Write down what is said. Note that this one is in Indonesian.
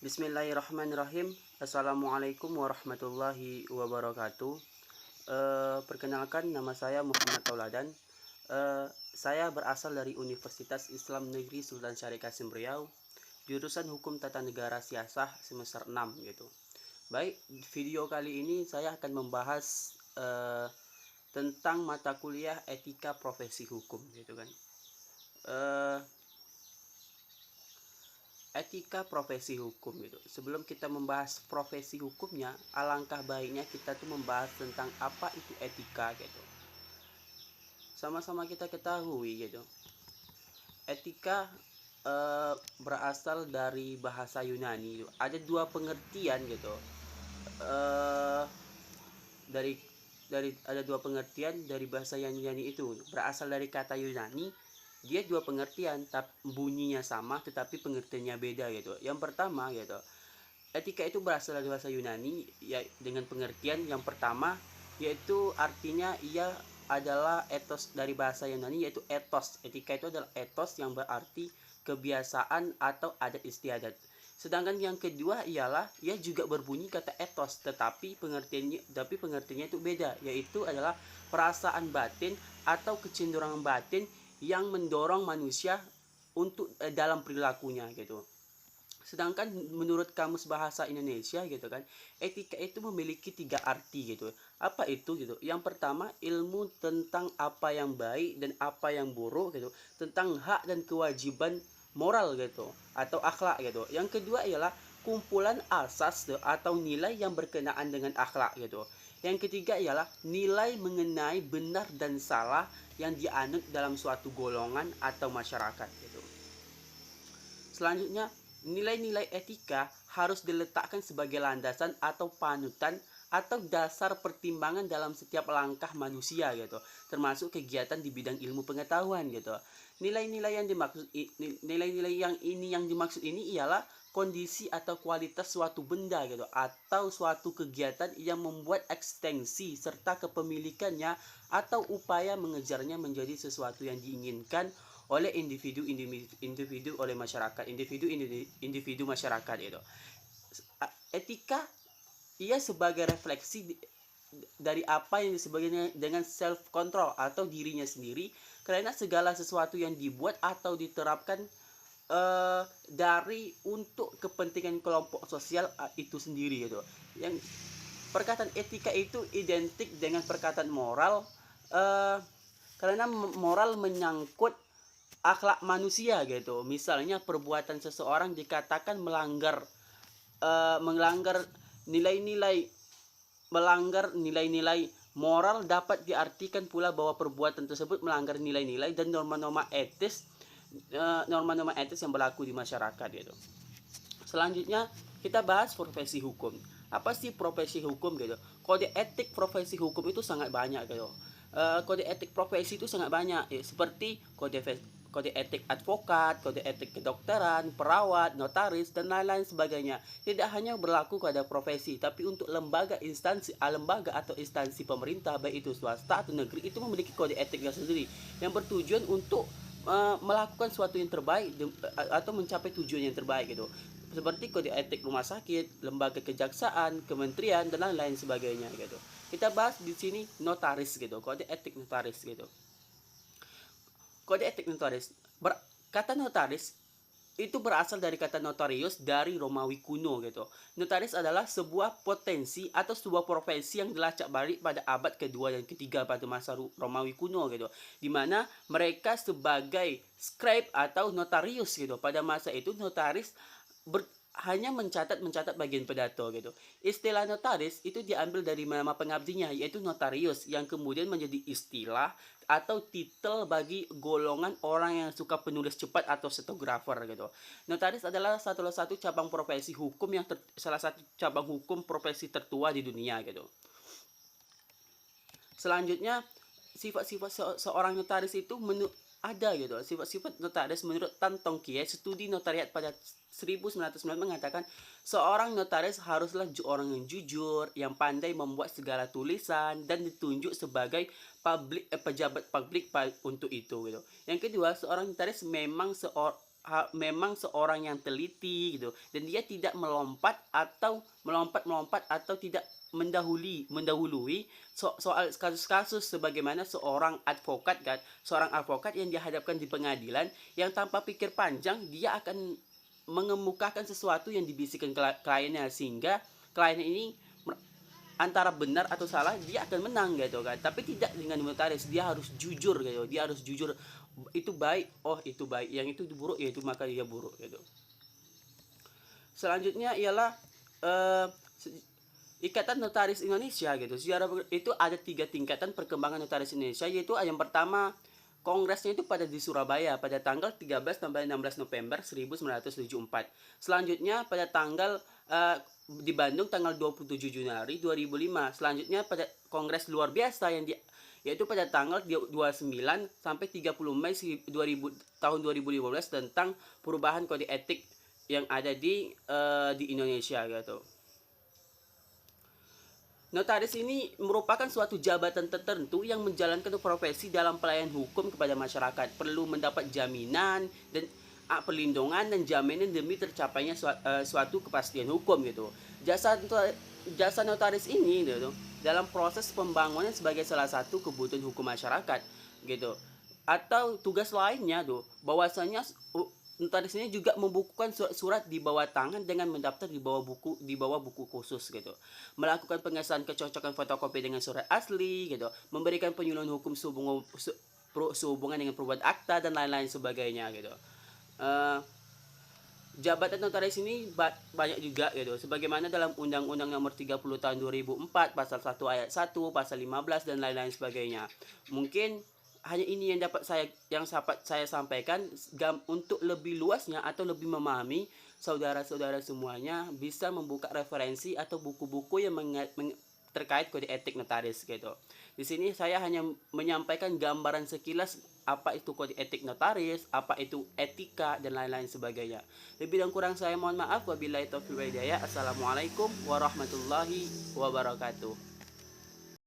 Bismillahirrahmanirrahim. Assalamualaikum warahmatullahi wabarakatuh. Perkenalkan, nama saya Muhammad Tauladan. Saya berasal dari Universitas Islam Negeri Sultan Syarif Kasim Riau, jurusan Hukum Tata Negara Siasah semester 6 gitu. Baik, video kali ini saya akan membahas tentang mata kuliah etika profesi hukum gitu kan. Etika profesi hukum gitu. Sebelum kita membahas profesi hukumnya, alangkah baiknya kita tuh membahas tentang apa itu etika gitu. Sama-sama kita ketahui gitu. Etika berasal dari bahasa Yunani gitu. Ada dua pengertian gitu. Dari ada dua pengertian dari bahasa Yunani itu. Berasal dari kata Yunani, dia dua pengertian, tapi bunyinya sama tetapi pengertiannya beda gitu. Yang pertama gitu, etika itu berasal dari bahasa Yunani ya, dengan pengertian yang pertama yaitu artinya ia adalah etos dari bahasa Yunani, yaitu etos. Etika itu adalah etos yang berarti kebiasaan atau adat istiadat. Sedangkan yang kedua ialah ia juga berbunyi kata etos, tetapi pengertiannya itu beda, yaitu adalah perasaan batin atau kecenderungan batin yang mendorong manusia untuk dalam perilakunya gitu. Sedangkan menurut Kamus Bahasa Indonesia gitu kan, etika itu memiliki tiga arti gitu. Apa itu gitu? Yang pertama, ilmu tentang apa yang baik dan apa yang buruk gitu, tentang hak dan kewajiban moral gitu atau akhlak gitu. Yang kedua ialah kumpulan asas gitu, atau nilai yang berkenaan dengan akhlak gitu. Yang ketiga ialah nilai mengenai benar dan salah yang dianut dalam suatu golongan atau masyarakat gitu. Selanjutnya, nilai-nilai etika harus diletakkan sebagai landasan atau panutan atau dasar pertimbangan dalam setiap langkah manusia gitu, termasuk kegiatan di bidang ilmu pengetahuan gitu. Nilai-nilai yang dimaksud ini ialah kondisi atau kualitas suatu benda gitu, atau suatu kegiatan yang membuat ekstensi serta kepemilikannya atau upaya mengejarnya menjadi sesuatu yang diinginkan oleh individu oleh masyarakat, individu masyarakat itu. Etika ia sebagai refleksi dari apa yang disebutnya dengan self control atau dirinya sendiri, karena segala sesuatu yang dibuat atau diterapkan dari untuk kepentingan kelompok sosial itu sendiri gitu. Yang perkataan etika itu identik dengan perkataan moral, karena moral menyangkut akhlak manusia gitu. Misalnya perbuatan seseorang dikatakan melanggar nilai-nilai melanggar nilai-nilai moral, dapat diartikan pula bahwa perbuatan tersebut melanggar nilai-nilai dan norma-norma etis yang berlaku di masyarakat gitu. Selanjutnya kita bahas profesi hukum. Apa sih profesi hukum gitu? Kode etik profesi hukum itu sangat banyak gitu. Kode etik profesi itu sangat banyak ya, seperti kode etik advokat, kode etik kedokteran, perawat, notaris, dan lain-lain sebagainya. Tidak hanya berlaku pada profesi, tapi untuk lembaga atau instansi pemerintah, baik itu swasta atau negeri, itu memiliki kode etiknya sendiri yang bertujuan untuk melakukan sesuatu yang terbaik atau mencapai tujuan yang terbaik gitu, seperti kode etik rumah sakit, lembaga kejaksaan, kementerian, dan lain-lain sebagainya gitu. Kita bahas di sini notaris gitu, kode etik notaris gitu. Kode etik notaris, kata notaris itu berasal dari kata notarius dari Romawi kuno gitu. Notaris adalah sebuah potensi atau sebuah profesi yang dilacak balik pada abad kedua dan ketiga pada masa Romawi kuno gitu, dimana mereka sebagai scribe atau notarius gitu. Pada masa itu notaris hanya mencatat bagian pidato gitu. Istilah notaris itu diambil dari nama pengabdinya, yaitu notarius, yang kemudian menjadi istilah atau titel bagi golongan orang yang suka penulis cepat atau stenografer gitu. Notaris adalah salah satu cabang profesi hukum profesi tertua di dunia gitu. Selanjutnya, sifat-sifat seorang notaris itu ada gitu. Sifat-sifat notaris menurut Tan Tong Kie, studi notariat pada 1909 mengatakan seorang notaris haruslah orang yang jujur, yang pandai membuat segala tulisan, dan ditunjuk sebagai pejabat publik untuk itu gitu. Yang kedua, seorang notaris memang memang seorang yang teliti gitu, dan dia tidak melompat atau tidak mendahului soal kasus-kasus sebagaimana seorang advokat yang dihadapkan di pengadilan, yang tanpa pikir panjang dia akan mengemukakan sesuatu yang dibisikkan kliennya, sehingga klien ini antara benar atau salah dia akan menang gitu kan. Tapi tidak dengan notaris, dia harus jujur gitu, dia harus jujur, itu baik, oh itu baik, yang itu buruk, ya itu maka dia buruk gitu. Selanjutnya ialah Ikatan Notaris Indonesia gitu. Sejarah itu ada 3 tingkatan perkembangan notaris Indonesia, yaitu yang pertama, kongresnya itu di Surabaya pada tanggal 13 sampai 16 November 1974. Selanjutnya pada tanggal di Bandung tanggal 27 Januari 2005. Selanjutnya pada kongres luar biasa yaitu pada tanggal 29 sampai 30 Mei tahun 2015 tentang perubahan kode etik yang ada di Indonesia gitu. Notaris ini merupakan suatu jabatan tertentu yang menjalankan profesi dalam pelayanan hukum kepada masyarakat. Perlu mendapat jaminan dan perlindungan dan jaminan demi tercapainya suatu kepastian hukum gitu. Jasa notaris ini gitu dalam proses pembangunan sebagai salah satu kebutuhan hukum masyarakat gitu. Atau tugas lainnya tuh bahwasanya notaris ini juga membukukan surat di bawah tangan dengan mendaftar di bawah buku khusus gitu. Melakukan pengesahan kecocokan fotokopi dengan surat asli gitu. Memberikan penyuluhan hukum sehubungan dengan perubahan akta dan lain-lain sebagainya gitu. Jabatan notaris ini banyak juga gitu. Sebagaimana dalam Undang-Undang Nomor 30 Tahun 2004 Pasal 1 Ayat 1, Pasal 15 dan lain-lain sebagainya. Mungkin hanya ini yang dapat saya sampaikan. Untuk lebih luasnya atau lebih memahami, saudara-saudara semuanya bisa membuka referensi atau buku-buku yang terkait kode etik notaris gitu. Di sini saya hanya menyampaikan gambaran sekilas apa itu kode etik notaris, apa itu etika dan lain-lain sebagainya. Lebih dan kurang saya mohon maaf. Wabillahi taufiq wal hidayah. Assalamualaikum warahmatullahi wabarakatuh.